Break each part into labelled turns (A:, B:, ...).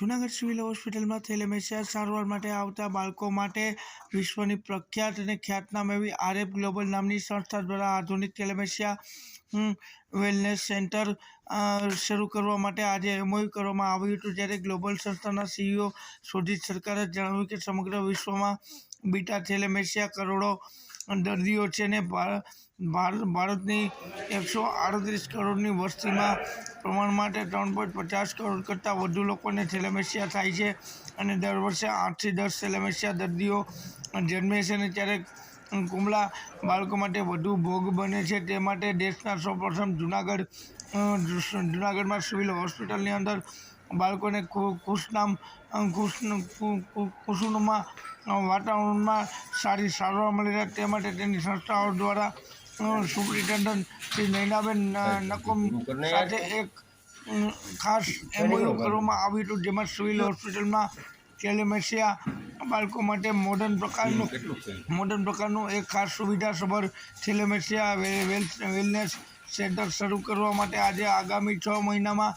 A: Junagadh civil હોસ્પિટલમાં થેલેમેસિયા સારવાર માટે આવતા બાળકો માટે વિશ્વની પ્રખ્યાત અને ખ્યાતનામ એવી આરએફ ગ્લોબલ નામની સંસ્થા દ્વારા આધુનિક થેલેમેસિયા વેલનેસ સેન્ટર શરૂ કરવા માટે આજે એમઓયુ કરવામાં આવ્યું હતું। જ્યારે ગ્લોબલ સંસ્થાના સીઈઓ શોધિત સરકારે જણાવ્યું કે સમગ્ર વિશ્વમાં બીટા થેલેમેસિયા કરોડો દર્દીઓ છે અને ભારતની 138 કરોડની વસ્તીમાં પ્રમાણ માટે 3.50 કરોડ કરતાં વધુ લોકોને થેલેમેસિયા થાય છે અને દર વર્ષે 8 થી 10 થેલેમેસિયા દર્દીઓ જન્મે છે અને ત્યારે કુમળા બાળકો માટે વધુ ભોગ બને છે। તે માટે દેશના સૌપ્રથમ જૂનાગઢમાં સિવિલ હોસ્પિટલની અંદર બાળકોને ખુશનુમા વાતાવરણમાં સારી સારવાર મળી રહે તે માટે તેની સંસ્થાઓ દ્વારા સુપ્રિન્ટેન્ડન્ટ શ્રી નયનાબેન નકુમ સાથે એક ખાસ એમઓયુ કરવામાં આવ્યું હતું, જેમાં સિવિલ હોસ્પિટલમાં થેલેમેસિયા બાળકો માટે મોડર્ન પ્રકારનું એક ખાસ સુવિધાસભર થેલેમેસિયા વેલનેસ સેન્ટર શરૂ કરવા માટે આજે આગામી 6 મહિનામાં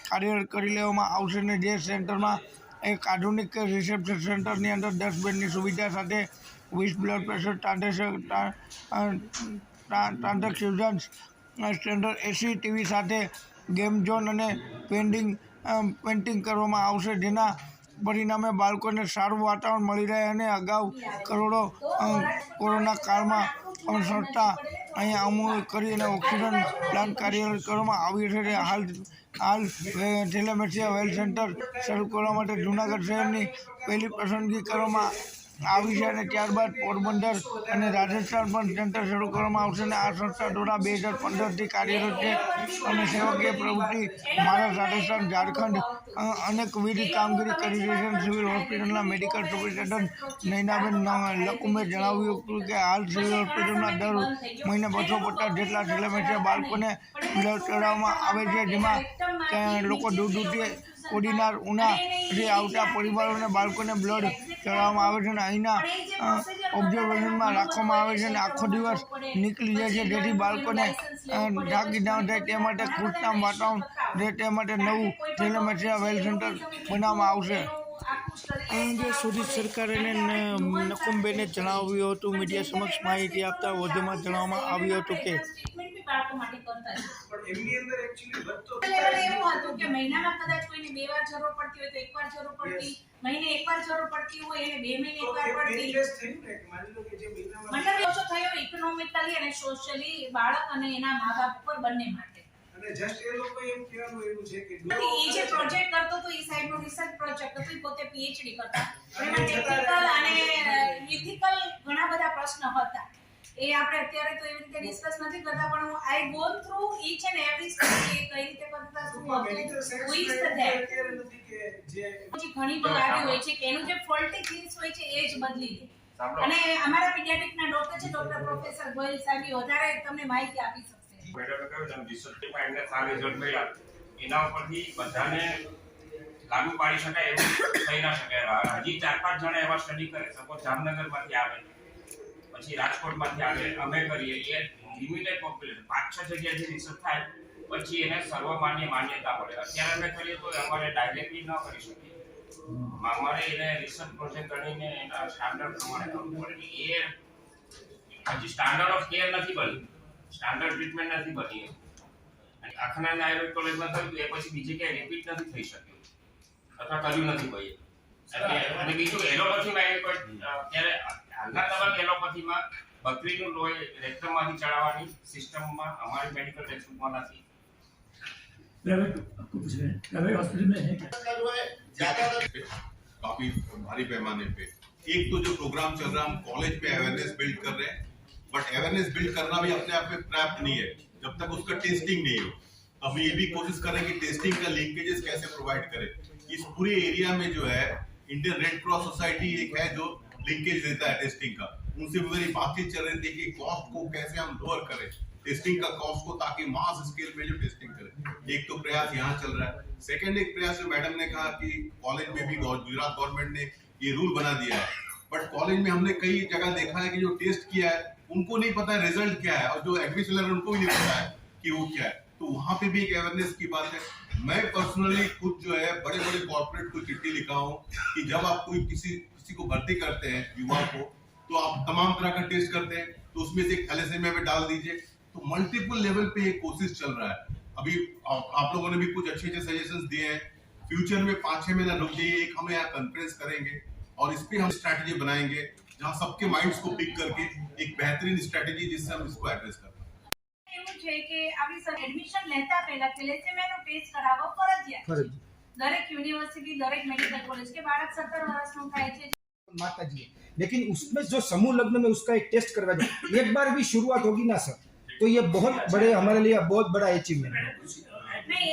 A: કાર્યરત કરી લેવામાં આવશે અને જે સેન્ટરમાં એક આધુનિક રિસેપ્શન સેન્ટરની અંદર 10 બેડની સુવિધા સાથે 20 બ્લડ પ્રેશર ટ્રાન્સફ્યુઝન સ્ટેન્ડર્ડ એસી ટીવી સાથે ગેમ ઝોન અને પેઇન્ટિંગ કરવામાં આવશે, જેના પરિણામે બાળકોને સારું વાતાવરણ મળી રહે અને અગાઉ કોરોના કાળમાં પણ સંસ્થા અહીંયા અમૂલ કરી અને ઓક્સિજન પ્લાન્ટ કાર્યરત કરવામાં આવ્યું છે। હાલ થેલેમેસિયા વેલ સેન્ટર શરૂ કરવા માટે જૂનાગઢ શહેરની પહેલી પસંદગી કરવામાં આવી છે અને ત્યારબાદ પોરબંદર અને રાજસ્થાન પણ સેન્ટર શરૂ કરવામાં આવશે અને આ સંસ્થા દ્વારા 2015થી કાર્યરત છે અને સેવાકીય પ્રવૃત્તિ મહારાષ્ટ્ર, રાજસ્થાન, ઝારખંડ અનેકવિધ કામગીરી કરી રહી છે। સિવિલ હોસ્પિટલના મેડિકલ સુપ્રિન્ટેન્ડન્ટ નયનાબેન નકુમે જણાવ્યું હતું કે હાલ સિવિલ હોસ્પિટલમાં દર મહિને 250 જેટલા થેલેમેસિયા બાળકોને બ્લડ ચડાવવામાં આવે છે, જેમાં લોકો દૂર દૂરથી કોડીનાર ઉનાથી આવતા પરિવારોને બાળકોને બ્લડ ચડાવવામાં આવે છે અને અહીંના ઓબ્ઝર્વેશનમાં રાખવામાં આવે છે અને આખો દિવસ નીકળી જાય છે, જેથી બાળકોને થાકી ના થાય તે માટે ખુશનામ વાતાવરણ રહે તે માટે નવું થેલેમેસિયા વેલ સેન્ટર બનાવવામાં આવશે। આ અંગે શોધિત સરકારે નકુમબેને જણાવ્યું હતું। મીડિયા સમક્ષ માહિતી આપતા વધુમાં જણાવવામાં આવ્યું હતું કે
B: બાળકો માટે કરતા પણ એમની અંદર એક્ચ્યુઅલી એવું હતું કે મહિનામાં કદાચ કોઈને 2 વાર જરૂર પડતી હોય તો 1 વાર જરૂર પડતી, મહિને 1 વાર જરૂર પડતી હોય એને 2 મહિને 1 વાર પડતી, મતલબ ઓછો થયો ઇકોનોમિકલી અને સોશિયલી બાળક અને એના મા-બાપ પર બંને માટે।
C: અને જસ્ટ એ લોકો એમ કહેવાનું એવું છે કે
B: એ જે પ્રોજેક્ટ કરતો તો એ સાઈડનો રિસર્ચ પ્રોજેક્ટ હતો, પોતે પીએચડી કરતા એમાં ટેકનિકલ અને ઇથિકલ ઘણા બધા પ્રશ્ન હતા। એ આપણે અત્યારે તો એવી રીતે ડિસ્કસ નથી કરતા, પણ હું I go through each and every step કે કઈ રીતે કરતા શું હતું, હુ ઇઝ ધ ધેટ જે ઘણી વાર આવી હોય છે કે એનું જે ફોલ્ટી થિંગ્સ હોય છે એ જ બદલી દે અને અમારા પીડિયાટ્રિકના ડોક્ટર છે ડોક્ટર પ્રોફેસર ગોયલ સાહેબ વધારે તમને માહિતી આપી શકશે।
D: મેડમે કહ્યું તેમ રિસર્ચમાં એમને સારા રિઝલ્ટ મળ્યા, એના ઉપરથી બધાને લાગુ પાડી શકાય એવું થઈ ના શકે। હજી 4-5 જણા એવા સ્ટડી કરે, સપોઝ જામનગરમાંથી આવે, પછી રાજકોટમાંથી આવે, અમે કરીએ, એ લિમિટેડ પોપ્યુલેશન 5-6 જગ્યાએથી રિસર્ચ થાય પછી એને સર્વમાન્ય માન્યતા મળે। અત્યારે અમે કરીએ તો અમારે ડાયરેક્ટલી ન કરી શકીએ, અમારે એને રિસર્ચ પ્રોજેક્ટ કરીને એના સ્ટાન્ડર્ડ પ્રમાણે કરવું પડે। એ હજી સ્ટાન્ડર્ડ ઓફ કેર નથી બની, સ્ટાન્ડર્ડ ટ્રીટમેન્ટ નથી બની અને આખના આયુર્વેદ કોલેજમાં થયું એ પછી બીજે ક્યાંય રિપીટ નથી થઈ શક્યું અથવા કર્યું નથી કોઈ। અને બીજું એલોપેથીમાં એ કોઈ ત્યારે હાલના તબક્કે એલોપેથીમાં બકરીનું લોહી રેક્ટમમાંથી ચડાવવાની સિસ્ટમમાં અમારી મેડિકલ ટેક્સ્ટબુકમાં નથી।
E: प्राइवेट हॉस्पिटल में है
F: काफी भारी पैमाने पे एक तो जो प्रोग्राम चल रहा है हम कॉलेज पे अवेयरनेस बिल्ड कर रहे हैं, बट अवेयरनेस बिल्ड करना भी अपने आप में पर्याप्त नहीं है जब तक उसका टेस्टिंग नहीं हो। हम ये भी कोशिश करें कि टेस्टिंग का लिंकेजेस कैसे प्रोवाइड करें। इस पूरे एरिया में जो है इंडियन रेड क्रॉस सोसाइटी एक है जो लिंकेज देता है टेस्टिंग का, उनसे मेरी बातचीत चल रही थी कि कॉस्ट को कैसे हम लोअर करें, टेस्टिंग का कॉस्ट को, ताकि मास स्केल पे जो टेस्टिंग करें। एक तो प्रयास यहाँ चल रहा है। सेकंड एक प्रयास जो मैडम ने कहा कि कॉलेज में भी गुजरात गवर्नमेंट ने ये रूल बना दिया है, बट कॉलेज में हमने कई जगह देखा है कि जो टेस्ट किया है उनको नहीं पता है रिजल्ट क्या है और जो एडमिशनर उनको भी नहीं पता है कि वो क्या है। तो वहां पे भी एक अवेयरनेस की बात है। मैं पर्सनली खुद जो है बड़े बड़े कॉर्पोरेट को चिट्ठी लिखा हूँ कि जब आप कोई किसी को भर्ती करते हैं युवा को, तो आप तमाम तरह का टेस्ट करते हैं, तो उसमें से थैलेसीमिया में डाल दीजिए। तो मल्टीपल लेवल पे एक कोशिश चल रहा है। अभी आप लोगों ने भी कुछ अच्छे अच्छे सजेशंस दिए हैं। फ्यूचर में 5-6 महीना रुक जाइए, एक हम यहाँ कॉन्फ्रेंस करेंगे और इस पे हम स्ट्रैटेजी बनाएंगे जहाँ सबके माइंड्स को पिक करके एक बेहतरीन स्ट्रैटेजी जिससे हम इसको एड्रेस कर पाए।
B: એવું છે કે આવી સર એડમિશન લેતા પહેલા થેલેસેમિયાનો ટેસ્ટ કરાવવો ફરજિયાત છે દરેક યુનિવર્સિટી દરેક મેડિકલ કોલેજ કે બાળક 17 વર્ષનું થાય છે
G: माता जी है, लेकिन उसमें जो समूह लग्न में उसका एक टेस्ट करवा जाए, एक बार भी शुरुआत होगी ना सर, तो ये बहुत बड़े हमारे लिए बहुत बड़ा अचीवमेंट है।
B: નહીં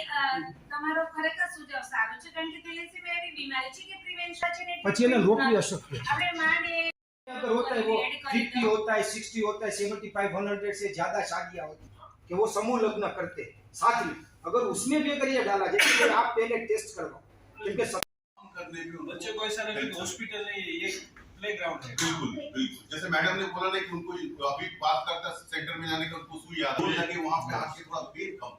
B: તમારો ખરેખર સુਝાવ સારો છે કારણ કે થેલેસેમિયા એવી બીમારી છે કે પ્રિવેન્શન છે ને
G: પછી એને રોકવી અશક્ય છે।
B: આપણે માંડ એ
G: अगर होता है वो 50 होता है, 60 होता है, 75, 100 से ज्यादा शादियां होती है कि वो समूह लग्न करते हैं साथ में, अगर उसमें भी अगर ये डाला जाए तो आप पहले टेस्ट करवाओ, क्योंकि
F: करने में उनको
C: बच्चे को ऐसा लगे कि हॉस्पिटल नहीं है, ये प्लेग्राउंड है।
F: बिल्कुल बिल्कुल, जैसे मैडम ने बोला ना कि उनको अभी बात करता सेंटर में जाने का उनको सुई याद हो जाए, वहां पे आके थोड़ा पेन कम।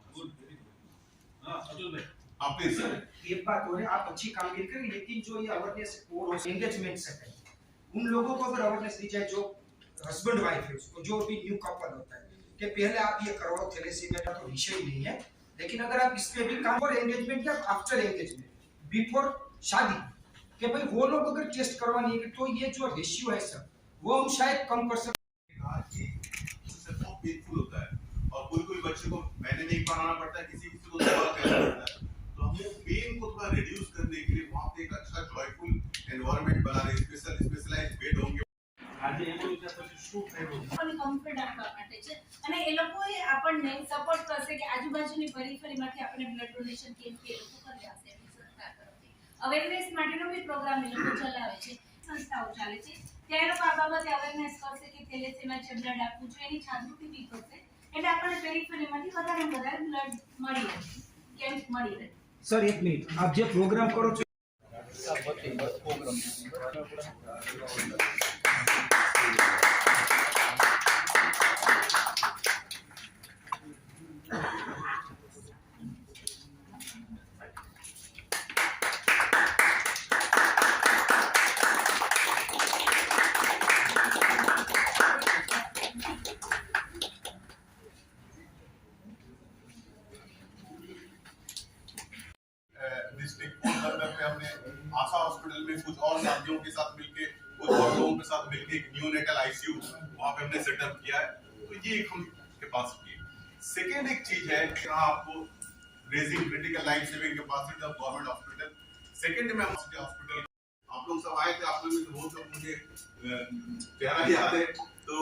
C: हाँ अतुल भाई
F: आप प्लीज
G: एक बात हो रही है, आप अच्छी कामगिरी करेंगे, लेकिन जो ये अवेयरनेस और एंगेजमेंट से है, उन लोगों को अगर अवेयरनेस दी जाए जो हस्बैंड वाइफ है, उसको जो भी न्यू कपल होता है कि पहले आप ये करवाओ, थैलेसीमिया का तो विषय ही नहीं है, लेकिन अगर आप इस पे भी काम और एंगेजमेंट या आफ्टर एंगेजमेंट बिफोर शादी कि भाई वो लोग अगर टेस्ट करवानी है तो ये जो रेशियो है सर वो हम शायद कम कर सकते
F: उससे बहुत पेनफुल होता है और कोई कोई बच्चे को मैंने नहीं पढ़ाना पड़ता है, किसी किसी को दवा करना पड़ता है। तो हम वो पेन को थोड़ा रिड्यूस करने के लिए वहां पे एक अच्छा जॉयफुल एनवायरनमेंट बना रहे, स्पेशलाइज्ड बेड होंगे।
C: આજે એવું રીતે પછી શું થયું
B: લોકોને કમ્ફર્ટ આપવા માટે છે અને એ લોકોએ આપણને સપોર્ટ કરશે કે આજુબાજુની પરિફરીમાંથી આપણે બ્લડ ડોનેશન કેમ્પ કે એ લોકો કરી આપશે એમની સરકાર તરફથી અવેરનેસ માટેનો બી પ્રોગ્રામ એ લોકો ચલાવે છે, સંસ્થાઓ ચાલે છે ત્યાં એ લોકો આ બાબતે અવેરનેસ કરશે કે થેલેસેમિયા છે બ્લડ આપવું જોઈએ એની જાગૃતિ બી કરશે એટલે આપણને પેરિફરીમાંથી વધારે વધારે બ્લડ મળી રહે, કેમ્પ મળી રહે।
G: सर एक मिनट, आप जो प्रोग्राम करो છો
F: डिस्ट्रिक्ट लेवल पे हमने आशा हॉस्पिटल में कुछ और साथियों के साथ मिलके, कुछ और लोगों के साथ मिलके एक न्यूनेटल आईसीयू वहां पे हमने सेटअप किया है। तो ये एक हम कैपेसिटी है। सेकेंड एक चीज है कि आपको raising critical life saving capacity of government hospital. Second में हॉस्पिटल आप लोग सब आए थे, आप लोग में से बहुत सब मुझे चेहरा याद है। तो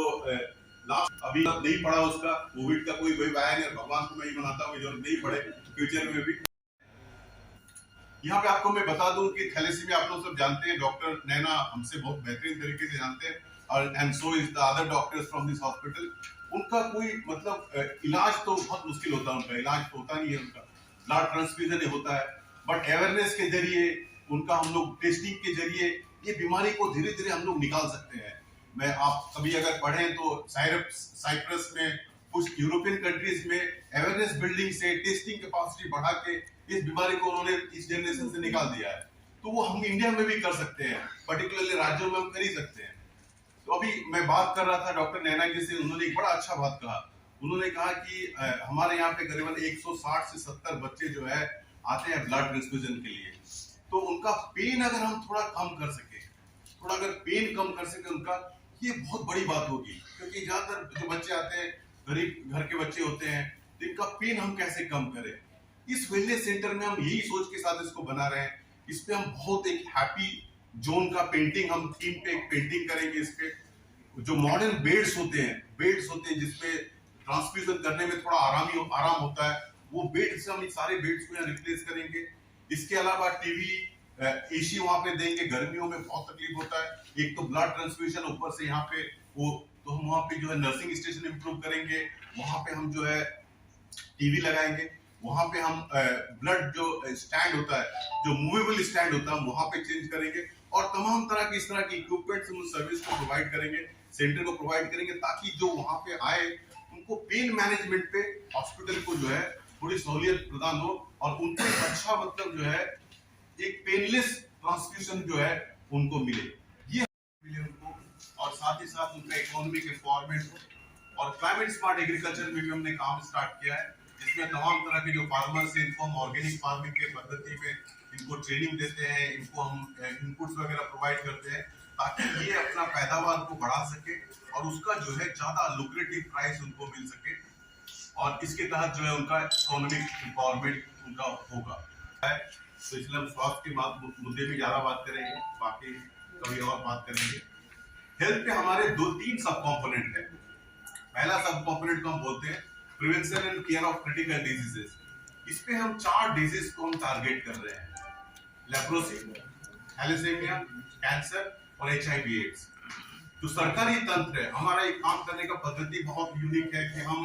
F: लास्ट अभी नहीं पड़ा उसका, कोविड का कोई वही आया नहीं, भगवान को मैं ही मनाता हूँ जो नहीं पड़े फ्यूचर में भी। यहाँ पे आपको मैं बता दूं कि थैलेसीमिया आप लोग सब जानते हैं, डॉक्टर नैना हमसे बहुत बेहतरीन तरीके से जानते हैं और and so is the other doctors from this hospital. उनका कोई मतलब इलाज तो बहुत मुश्किल होता है, उनका इलाज तो होता नहीं है, उनका ब्लड ट्रांसफ्यूजन ही होता है, बट अवेयरनेस के जरिए उनका हम लोग टेस्टिंग के जरिए ये बीमारी को धीरे धीरे हम लोग निकाल सकते हैं। मैं आप कभी अगर पढ़ें तो साइप्रस में कुछ यूरोपियन कंट्रीज में अवेयरनेस बिल्डिंग से टेस्टिंग कैपेसिटी बढ़ा के इस बीमारी को उन्होंने इस जनरेशन से निकाल दिया है। तो वो हम इंडिया में भी कर सकते हैं, पर्टिकुलरली राज्यों में हम कर ही सकते हैं। तो अभी मैं बात कर रहा था डॉक्टर नैना जी से, उन्होंने एक बड़ा अच्छा बात कहा। उन्होंने कहा कि हमारे यहाँ पे करीबन 160 से 70 बच्चे जो है आते हैं ब्लड ट्रांसफ्यूजन के लिए। तो उनका पेन अगर हम थोड़ा कम कर सके, थोड़ा अगर पेन कम कर सके उनका, ये बहुत बड़ी बात होगी। क्योंकि ज्यादातर जो बच्चे आते हैं गरीब घर के बच्चे होते हैं, तो इनका पेन हम कैसे कम करें। इस वेलनेस सेंटर में हम यही सोच के साथ इसको बना रहे हैं। इस पे हम बहुत एक हैप्पी जोन का पेंटिंग, हम थीम पे एक पेंटिंग करेंगे। इस पे जो मॉडर्न बेड्स होते हैं जिसपे ट्रांसफ्यूजन करने में थोड़ा आराम होता है, वो बेड से हम इन सारे बेड्स को यहाँ रिप्लेस करेंगे। इसके अलावा टीवी एसी वहां पे देंगे, गर्मियों में बहुत तकलीफ होता है। एक तो ब्लड ट्रांसफ्यूजन, ऊपर से यहाँ पे वो, तो हम वहाँ पे जो है नर्सिंग स्टेशन इंप्रूव करेंगे। वहां पे हम जो है टीवी लगाएंगे, वहां पे हम ब्लड जो स्टैंड होता है, जो मूवेबल स्टैंड होता है, हम वहां पे चेंज करेंगे और तमाम तरह की इस तरह की इक्विपमेंट्स हम सर्विस को प्रोवाइड करेंगे, सेंटर को प्रोवाइड करेंगे, ताकि जो वहां पे आए उनको पेन मैनेजमेंट पे हॉस्पिटल को जो है थोड़ी सहूलियत प्रदान हो और उनको एक अच्छा मतलब जो है एक पेनलेस ट्रांसफ्यूजन जो है उनको मिले, ये मिले उनको, और साथ ही साथ उनका इकोनॉमिक एम्पावरमेंट हो। और क्लाइमेट स्मार्ट एग्रीकल्चर में भी हमने काम स्टार्ट किया है, जिसमें तमाम तरह के जो फार्मर्स हैं इनको हम ऑर्गेनिक फार्मिंग के पद्धति में इनको ट्रेनिंग देते हैं, इनको हम इनपुट्स वगैरह प्रोवाइड करते हैं ताकि ये अपना पैदावार को बढ़ा सके और उसका जो है ज्यादा लुक्रेटिव प्राइस उनको मिल सके, और इसके तहत जो है उनका इकोनॉमिक एम्पावरमेंट उनका होगा। तो इसलिए हम स्वास्थ्य के मुद्दे में ज्यादा बात करेंगे, बाकी कभी और बात करेंगे। हेल्थ पे हमारे 2-3 सब कंपोनेंट है। पहला सब कंपोनेंट को हम बोलते हैं prevention and care of critical diseases. इस पे हम 4 डिजीज को हम टारगेट कर रहे हैं, लेप्रोसी, थैलेसीमिया, कैंसर और HIV एड्स। तो सरकारी तंत्र है, हमारा एक काम करने का पद्धति बहुत यूनिक है कि हम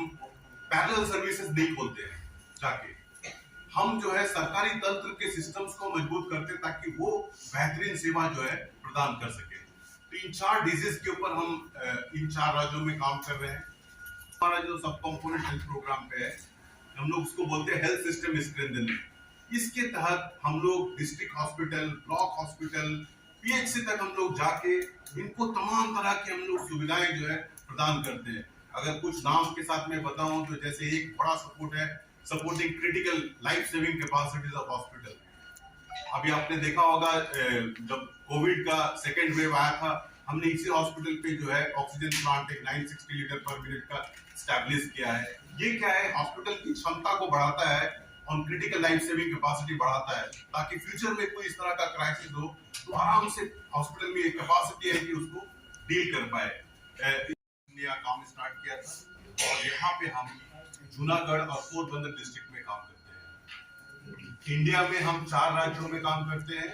F: पैरेलल सर्विसेज नहीं खोलते हैं, जाके हम जो है सरकारी तंत्र के सिस्टम्स को मजबूत करते हैं ताकि वो बेहतरीन सेवा जो है प्रदान कर सके। तो इन 4 डिजीज के ऊपर हम इन 4 राज्यों में काम कर रहे हैं। हमारा जो सब कंपोनेंट हेल्थ प्रोग्राम पे है, हम लोग उसको बोलते हैं हेल्थ सिस्टम स्ट्रेंथनिंग। इसके तहत हम लोग district hospital, block hospital, PHC तक हम लोग जाके इनको तमाम तरह की हम लोग सुविधाएं जो है प्रदान करते हैं। अगर कुछ नाम के साथ मैं बताऊं तो जैसे एक बड़ा सपोर्ट है supporting critical life saving capacities of hospital. अभी आपने देखा होगा जब कोविड का सेकेंड वेव आया था, हमने इसी हॉस्पिटल पे जो है ऑक्सीजन प्लांट एक 960 लीटर पर मिनट का स्टैब्लिश किया है। ये क्या है, हॉस्पिटल की क्षमता को बढ़ाता है और क्रिटिकल लाइफ सेविंग कैपेसिटी बढ़ाता है ताकि फ्यूचर में कोई इस तरह का क्राइसिस हो तो आराम से हॉस्पिटल में एक कैपेसिटी है कि उसको डील कर पाए। इंडिया काम स्टार्ट किया था और यहाँ पे हम जूनागढ़ और पोरबंदर डिस्ट्रिक्ट में काम करते हैं। इंडिया में हम 4 राज्यों में काम करते हैं,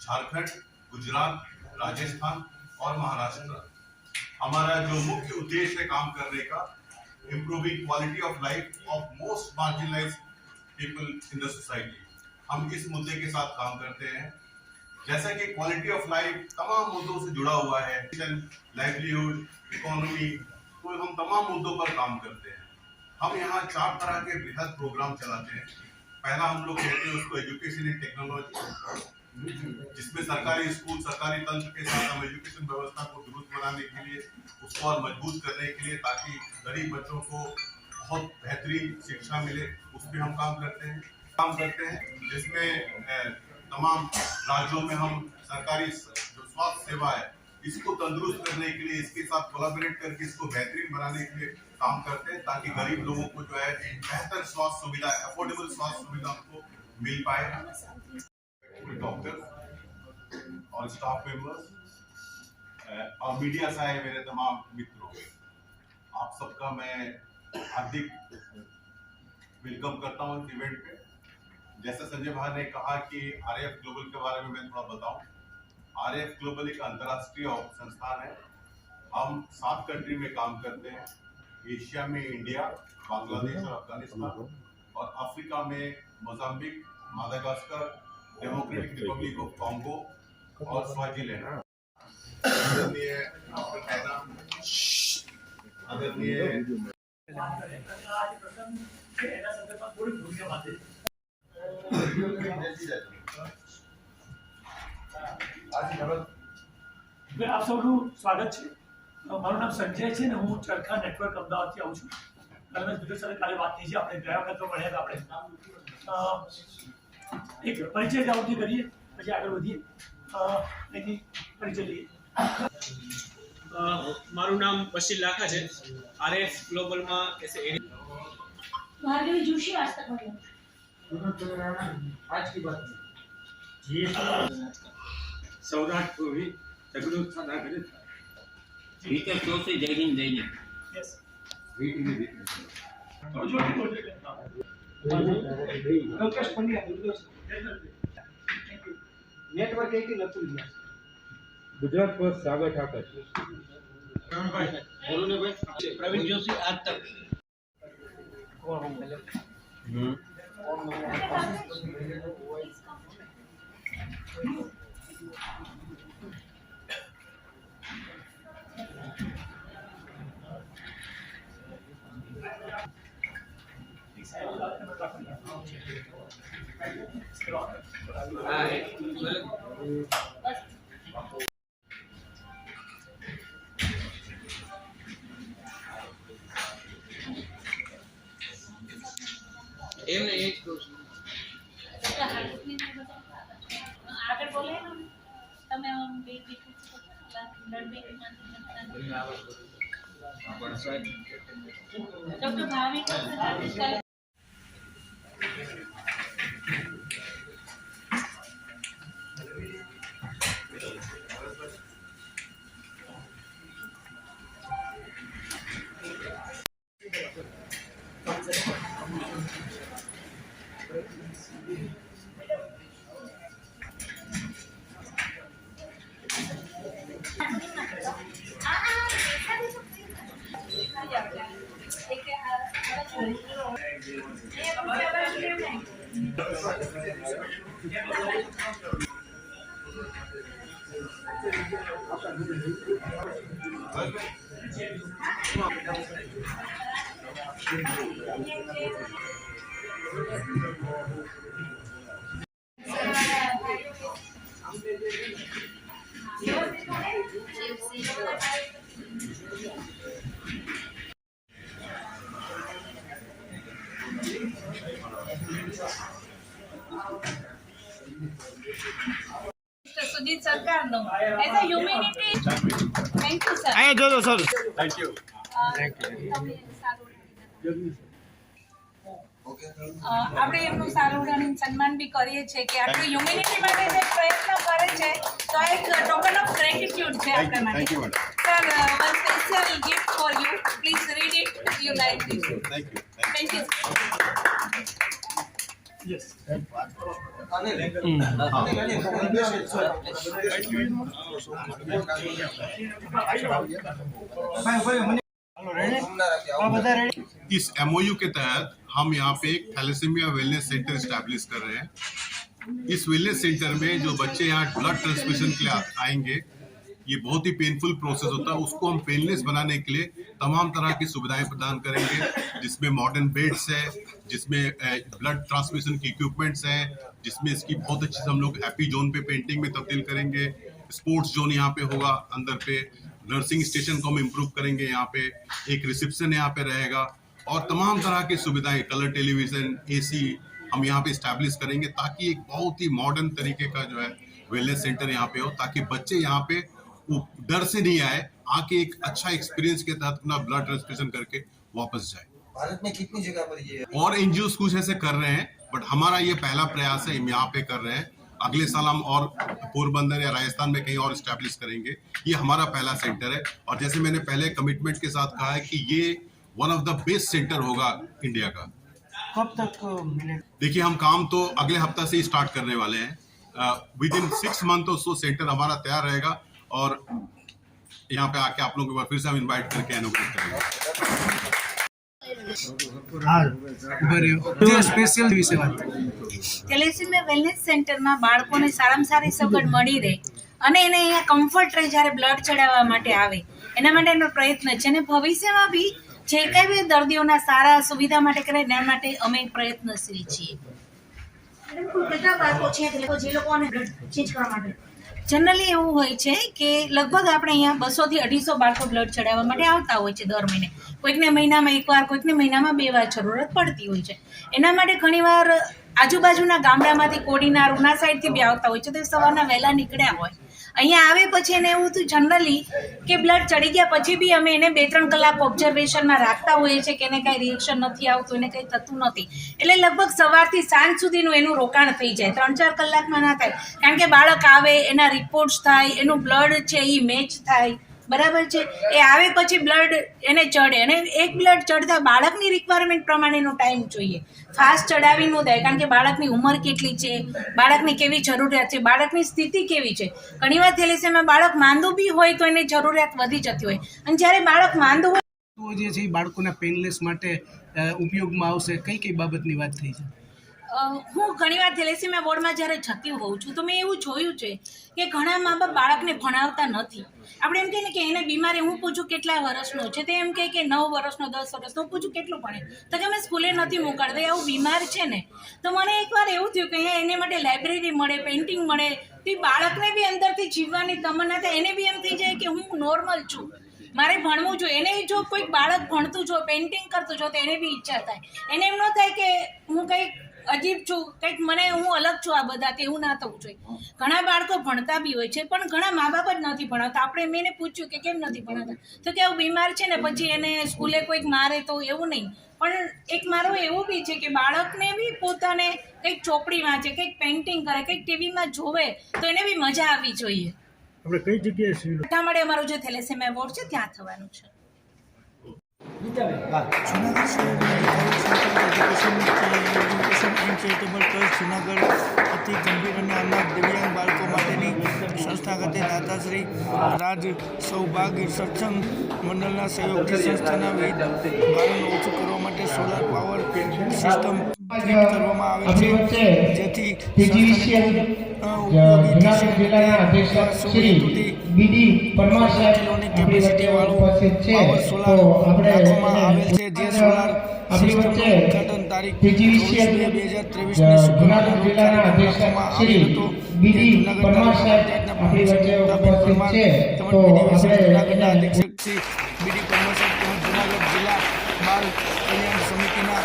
F: झारखंड, गुजरात, राजस्थान और महाराष्ट्र। हमारा जो मुख्य उद्देश्य है काम करने का, improving quality of life of most marginalised people in the society. हम इस मुद्दे के साथ काम करते हैं। जैसा कि क्वालिटी ऑफ लाइफ तमाम मुद्दों से जुड़ा हुआ है, लाइवलीहुड, इकोनॉमी, तो हम तमाम मुद्दों पर काम करते हैं। हम यहाँ 4 तरह के बृहद प्रोग्राम चलाते हैं। पहला हम लोग कहते हैं उसको एजुकेशन इन टेक्नोलॉजी, जिसमें सरकारी स्कूल, सरकारी तंत्र के साथ हम एजुकेशन व्यवस्था को दुरुस्त बनाने के लिए, उसको और मजबूत करने के लिए ताकि गरीब बच्चों को बहुत बेहतरीन शिक्षा मिले, उस पर हम काम करते हैं जिसमें तमाम राज्यों में हम सरकारी जो स्वास्थ्य सेवा है इसको तंदुरुस्त करने के लिए, इसके साथ कोलैबोरेट करके इसको बेहतरीन बनाने के लिए काम करते हैं ताकि गरीब लोगों को जो है बेहतर स्वास्थ्य सुविधा, अफोर्डेबल स्वास्थ्य सुविधा उनको मिल पाए। डॉक्टर और स्टाफ मेंबर्स और मीडिया से आए मेरे तमाम मित्रों, आप सबका मैं हार्दिक वेलकम करता हूँ इस इवेंट पे। जैसा संजय भाई ने कहा कि RAF ग्लोबल के बारे में मैं थोड़ा बताऊं। RAF ग्लोबल एक अंतर्राष्ट्रीय संस्थान है। हम 7 कंट्री में काम करते हैं, एशिया में इंडिया, बांग्लादेश और अफगानिस्तान, और अफ्रीका में Mozambique, Madagascar, democratic Republic of Congo और स्वाजीलैंड। आदरणीय डॉक्टर खैरा, आदरणीय
E: આપ સૌનું સ્વાગત છે। મારું નામ સંજય છે ને હું ચરખા નેટવર્ક અમદાવાદથી આવું છું। અને બીજો સાથે કાલે વાત થઈ છે, આપણે ગયા વખત મળ્યા હતા આપણે। એક પરિચય જાઓથી કરીએ પછી આગળ વધીએ। અહીંથી પરિચય લઈએ।
H: મારું નામ બશીર લાખા છે। RAF ગ્લોબલમાં એસે
B: ભાર્ગવી જોશી आज तक बढ़िया
G: आज की बात
E: સૌરાષ્ટ્ર પૂર્વી સગડું સાદા કરે
I: टीचर तो से जय हिंद जय हिंद।
E: યસ
G: लोकेश पंड्या नेटवर्क एक ही लतुल दिया
J: गुजरात पर सागर ठाकर
I: प्रवीण जोशी आज तक। એમને એ જ કહું છું.
B: આગળ બોલે ને તમે આમ બે બ્લડ ડોક્ટર ભાવિક સુજીત સરકારનો as a humanity thank you sir
A: અહીંયા જોજો સર.
B: આપણે એમનું સારું ઉડાડીને સન્માન બી કરીએ છીએ કે આટલું હ્યુમેનિટી માટે જે પ્રયત્ન કરે છે તો આ એક ટોકન ઓફ ગ્રેટિટ્યુડ છે આપણા માટે sir one special gift for you please read it you like this thank you
E: yes
F: इस एमओयू के तहत हम यहाँ पे एक थैलेसीमिया वेलनेस सेंटर स्टैब्लिश कर रहे हैं। इस वेलनेस सेंटर में जो बच्चे यहाँ ब्लड ट्रांसफ्यूजन के लिए आएंगे, ये बहुत ही पेनफुल प्रोसेस होता है, उसको हम पेनलेस बनाने के लिए तमाम तरह की सुविधाएं प्रदान करेंगे, जिसमें मॉडर्न बेड्स है, जिसमें ब्लड ट्रांसफ्यूजन की इक्विपमेंट्स है, जिसमें इसकी बहुत अच्छी से हम लोग हैप्पी जोन पे पेंटिंग में तब्दील करेंगे, स्पोर्ट्स जोन यहाँ पे होगा, अंदर पे नर्सिंग स्टेशन को हम इम्प्रूव करेंगे, यहाँ पे एक रिसेप्शन यहाँ पे रहेगा और तमाम तरह की सुविधाएं, कलर टेलीविजन, एसी हम यहाँ पे स्टैब्लिश करेंगे ताकि एक बहुत ही मॉडर्न तरीके का जो है वेलनेस सेंटर यहाँ पे हो, ताकि बच्चे यहाँ पे डर से नहीं आए, आके एक अच्छा एक्सपीरियंस के तहत अपना ब्लड ट्रांसफ्यूजन करके वापस जाए।
G: भारत में कितनी जगह पर ये
F: और एनजीओ कुछ ऐसे कर रहे हैं, बट हमारा ये पहला प्रयास है, हम यहाँ पे कर रहे हैं। अगले साल हम और पोरबंदर या राजस्थान में कहीं और स्टैब्लिश करेंगे। ये हमारा पहला सेंटर है और जैसे मैंने पहले कमिटमेंट के साथ कहा है कि ये one of the best centre होगा इंडिया का।
A: कब तक मिले?
F: देखिए, हम काम तो अगले हफ्ता से ही स्टार्ट करने वाले हैं। विद इन 6 मंथ और सो सेंटर हमारा तैयार रहेगा और यहाँ पे आके आप लोगों को फिर से हम इन्वाइट करके इनॉग्रेट करेंगे।
B: થેલેસીમિયા વેલનેસ સેન્ટરમાં બાળકોને સારામાં સારી સગવડ મળી રહે અને એને અહીંયા કમ્ફર્ટ રહે જ્યારે બ્લડ ચડાવવા માટે આવે, એના માટેનો પ્રયત્ન છે. અને ભવિષ્યમાં બી જે કંઈ બી દર્દીઓના સારા સુવિધા માટે કરે એના માટે અમે પ્રયત્નશીલ છીએ. કેટલા બાળકો છે જે લોકોને બ્લડ ચેન્જ કરવા માટે? જનરલી એવું હોય છે કે લગભગ આપણે અહીંયા 200 થી 250 બાળકો બ્લડ ચડાવવા માટે આવતા હોય છે દર મહિને. કોઈકને મહિનામાં એકવાર, કોઈકને મહિનામાં 2 વાર જરૂરત પડતી હોય છે. એના માટે ઘણીવાર આજુબાજુના ગામડામાંથી કોડીનાર ઉના સાઈડથી બી આવતા હોય છે, તો સવારના વહેલા નીકળ્યા હોય. અહીંયા આવે પછી એને એવું હતું જનરલી કે બ્લડ ચડી ગયા પછી બી અમે એને 2-3 કલાક ઓબ્ઝર્વેશનમાં રાખતા હોઈએ છીએ કે એને કાંઈ રિએક્શન નથી આવતું, એને કંઈ થતું નથી. એટલે લગભગ સવારથી સાંજ સુધીનું એનું રોકાણ થઈ જાય, 3-4 કલાકમાં ના થાય. કારણ કે બાળક આવે, એના રિપોર્ટ્સ થાય, એનું બ્લડ છે એ મેચ થાય, બરાબર છે. એ આવે પછી બ્લડ એને ચડે અને એક બ્લડ ચડતા બાળકની રિક્વાયરમેન્ટ પ્રમાણેનો ટાઈમ જોઈએ. ફાસ્ટ ચડાવી ન દે, કારણ કે બાળકની ઉંમર કેટલી છે, બાળકની કેવી જરૂરિયાત છે, બાળકની સ્થિતિ કેવી છે. ઘણીવાર થેલેસીમિયામાં બાળક માંદું બી હોય તો એની જરૂરિયાત વધી જતી હોય, અને જ્યારે બાળક માંદું હોય
K: જે છે બાળકોના પેનલેસ માટે ઉપયોગમાં આવશે, કઈ કઈ બાબતની વાત થઈ છે?
B: હું ઘણીવાર થેલેસીમિયા વોર્ડમાં જ્યારે જતી હોઉં છું તો મેં એવું જોયું છે કે ઘણા મા બાપ બાળકને ભણાવતા નથી. આપણે એમ કહીએ ને કે એને બીમારી, હું પૂછું કેટલા વર્ષનો છે, તો એમ કહે કે 9 વર્ષનો 10 વર્ષનો. હું પૂછું કેટલું ભણે, તો કે અમે સ્કૂલે નથી મોકલતા, આવું બીમાર છે ને. તો મને એકવાર એવું થયું કે અહીંયા એને માટે લાઇબ્રેરી મળે, પેઇન્ટિંગ મળે, તો બાળકને બી અંદરથી જીવવાની તમન્ના થાય, એને બી એમ થઈ જાય કે હું નોર્મલ છું, મારે ભણવું જોઈએ. એને જો કોઈક બાળક ભણતું જો, પેઇન્ટિંગ કરતું જો, તો એને બી ઈચ્છા થાય. એને એમ ન થાય કે હું કંઈક અજીબ છું, કંઈક મને હું અલગ છું આ બધાથી, એવું ના થવું જોઈએ. ઘણા બાળકો ભણતા બી હોય છે, પણ ઘણા મા બાપ જ નથી ભણાવતા. આપણે મેં એને પૂછ્યું કે કેમ નથી ભણાવતા, તો કે આવું બીમાર છે ને પછી એને સ્કૂલે કોઈક મારે, તો એવું નહીં. પણ એક મારું એવું બી છે કે બાળકને બી પોતાને કંઈક ચોપડી વાંચે, કંઈક પેઇન્ટિંગ કરે, કંઈક ટીવીમાં જોવે, તો એને બી મજા આવવી જોઈએ.
E: આપણે કઈ જગ્યાએ છીએ?
B: એટલા માટે અમારું જે થેલેસેમિયા વોર્ડ છે ત્યાં થવાનું છે.
A: જૂનાગઢ ચેરિટેબલ ટ્રસ્ટ જૂનાગઢ અતિ ગંભીર અને અનાથ દિવ્યાંગ બાળકો માટેની સંસ્થા ખાતે દાતાશ્રી રાજ સૌભાગ્ય સત્સંગ મંડળના સહયોગથી સંસ્થાના વિવિધ ભારણ ઓછું કરવા માટે સોલાર પાવર સિસ્ટમ ફિટ કરવામાં આવે છે, જેથી સંસ્થાને ઉપયોગી થશે. કેપેસિટી વાળું પાવર સોલાર રાખવામાં આવેલ છે, જે સોલાર સિસ્ટમનું ઉદ્ઘાટન તારીખ 24/2/2023 શુક્રવારના રોજ રાખવામાં આવેલ હતું. જૂનાગઢ તાલુકા પંચાયતના પ્રમુખ શ્રી મુક્તાબેન પરમાર તેમજ પીડીવીએસએલ જૂનાગઢના અધિક્ષક શ્રી બીડી પરમાર સાહેબ તેમજ જૂનાગઢ જિલ્લા બાળ કલ્યાણ સમિતિના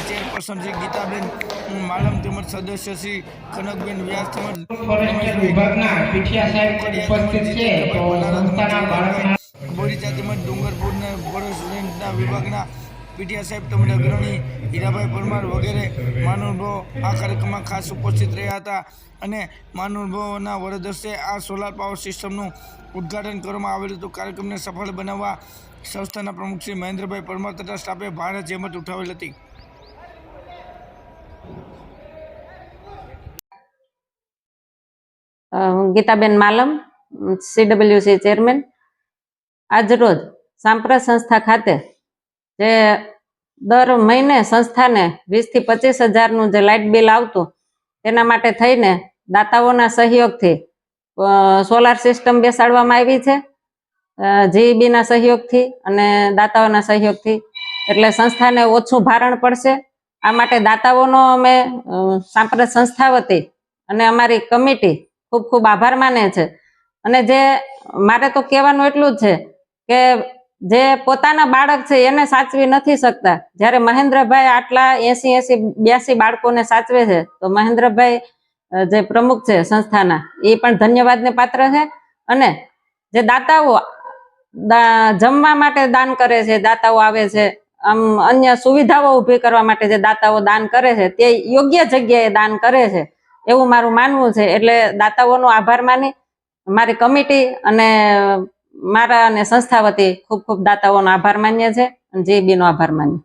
A: ચેરપર્સન શ્રી ગીતાબેન માલમ તેમજ સદસ્ય શ્રી કનકબેન વ્યાસ તેમજ વિભાગના પીઠિયા સાહેબ ઉપસ્થિત છે. બોરીચા તેમજ ડુંગરપુરના ફોરેસ્ટના વિભાગના પીઠિયા સાહેબ તેમજ અગ્રણી હીરાભાઈ પરમાર વગેરે મહાનુભાવો આ કાર્યક્રમમાં ખાસ ઉપસ્થિત રહ્યા હતા. અને મહાનુભાવોના વરદ હસ્તે આ સોલાર પાવર સિસ્ટમનું ઉદ્ઘાટન કરવામાં આવેલું હતું. કાર્યક્રમને સફળ બનાવવા સંસ્થાના પ્રમુખ શ્રી મહેન્દ્રભાઈ પરમાર તથા સ્ટાફે ભારે જહેમત ઉઠાવેલ હતી.
K: ગીતાબેન માલમ, CWC ચેરમેન. આજરોજ સાંપ્રત સંસ્થા ખાતે જે દર મહિને સંસ્થાને 20 થી 25 હજારનું જે લાઇટ બિલ આવતું, તેના માટે થઈને દાતાઓના સહયોગથી સોલાર સિસ્ટમ બેસાડવામાં આવી છે, GEBના સહયોગથી અને દાતાઓના સહયોગથી. એટલે સંસ્થાને ઓછું ભારણ પડશે. આ માટે દાતાઓનો અમે સાંપ્રત સંસ્થા વતી અને અમારી કમિટી ખૂબ ખૂબ આભાર માને છે. અને જે મારે તો કહેવાનું એટલું જ છે કે જે પોતાના બાળક છે એને સાચવી નથી શકતા, જ્યારે મહેન્દ્રભાઈ આટલા 80-82 બાળકોને સાચવે છે, તો મહેન્દ્રભાઈ જે પ્રમુખ છે સંસ્થાના, એ પણ ધન્યવાદને પાત્ર છે. અને જે દાતાઓ જમવા માટે દાન કરે છે, દાતાઓ આવે છે, આમ અન્ય સુવિધાઓ ઊભી કરવા માટે જે દાતાઓ દાન કરે છે, તે યોગ્ય જગ્યાએ દાન કરે છે એવું મારું માનવું છે. એટલે દાતાઓનો આભાર માની મારી કમિટી અને મારા અને સંસ્થા વતી ખૂબ ખૂબ દાતાઓનો આભાર માન્ય છે અને GEBનો આભાર માન્ય.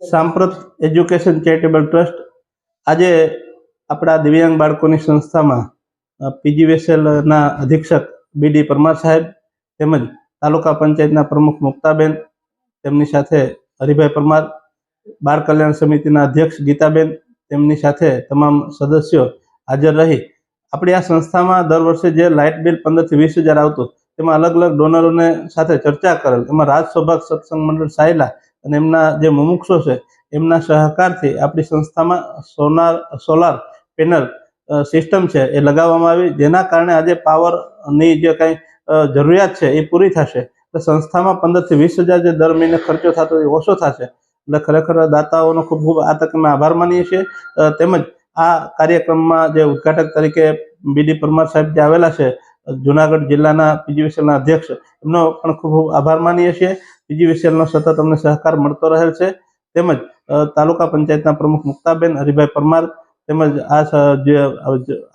L: સાંપ્રત એજ્યુકેશન ચેરિટેબલ ટ્રસ્ટ આજે આપણા દિવ્યાંગ બાળકોની સંસ્થામાં PGVSLના અધિક્ષક BD પરમાર સાહેબ તેમજ તાલુકા પંચાયતના પ્રમુખ મુક્તાબેન, તેમની સાથે હરિભાઈ પરમાર, બાળ કલ્યાણ સમિતિના અધ્યક્ષ ગીતાબેન, તેમની સાથે તમામ સદસ્યો હાજર રહી આપણી આ સંસ્થામાં દર વર્ષે જે લાઇટ બિલ 15 થી 20 હજાર આવતું, તેમાં અલગ અલગ ડોનરોને સાથે ચર્ચા કરેલ. એમાં રાજ સૌભાગ્ય સત્સંગ મંડળ સાયલા અને એમના જે મુમુક્ષો છે એમના સહકારથી આપણી સંસ્થામાં સોલાર પેનલ સિસ્ટમ છે એ લગાવવામાં આવી, જેના કારણે આજે પાવરની જે કંઈ જરૂરિયાત છે એ પૂરી થશે. એટલે સંસ્થામાં 15 થી 20 હજાર જે દર મહિને ખર્ચો થતો એ ઓછો થશે. એટલે ખરેખર દાતાઓનો ખૂબ ખૂબ આ તકે અમે આભાર માનીએ છીએ. તેમજ આ કાર્યક્રમમાં જે ઉદ્ઘાટક તરીકે BD પરમાર સાહેબ જે આવેલા છે, જૂનાગઢ જિલ્લાના PGVSLના અધ્યક્ષ, એમનો પણ ખૂબ ખૂબ આભાર માનીએ છીએ. PGVSLનો સતત અમને સહકાર મળતો રહેલ છે. તેમજ તાલુકા પંચાયતના પ્રમુખ મુક્તાબેન, હરિભાઈ પરમાર તેમજ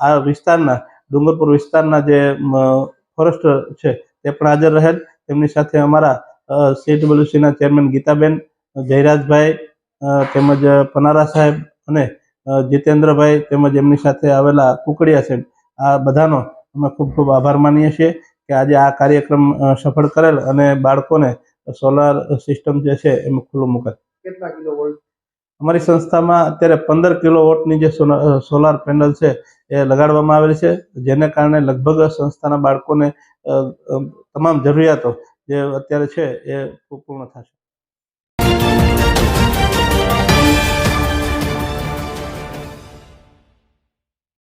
L: આ વિસ્તારના ડુંગરપુર વિસ્તારના જે ફોરેસ્ટર છે તે પણ હાજર રહેલ. તેમની સાથે અમારા CWCના ચેરમેન ગીતાબેન, જયરાજભાઈ તેમજ પનારા સાહેબ અને જીતેન્દ્રભાઈ તેમજ એમની સાથે આવેલા કુકડિયા સાહેબ, આ બધાનો અમે ખૂબ ખૂબ આભાર માનીએ છીએ કે આજે આ કાર્યક્રમ સફળ કરેલ અને બાળકોને સોલાર સિસ્ટમ જે છે એમાં ખુલ્લું મુકાય.
J: કેટલા કિલો વોલ્ટ?
L: અમારી સંસ્થામાં અત્યારે 15 કિલોવોટની જે સોલાર પેનલ છે એ લગાડવામાં આવેલ છે, જેને કારણે લગભગ સંસ્થાના બાળકોને તમામ જરૂરિયાતો જે અત્યારે છે એ પૂર્ણ થશે.